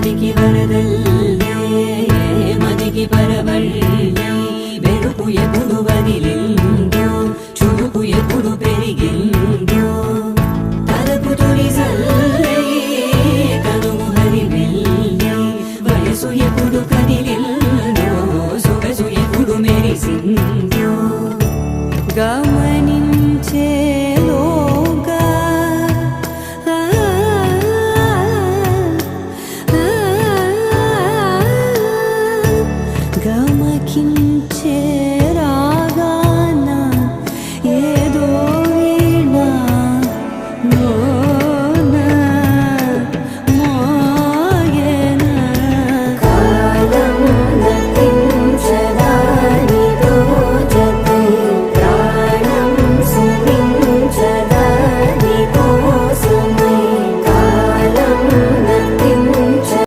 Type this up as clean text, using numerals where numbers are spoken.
మదికి వరదల్లే మదికి పరవళ్ళే వెలుపు ఎప్పుడు వదిలిందో చురుకు ఎప్పుడు పెరిగిందో తలపు తొలి సల్లే తనువు హరివెల్లే వయసు ఎప్పుడు కదిలిందో సొగసు ఎప్పుడు మెరిసిందో గమనించేలోగా గమకిం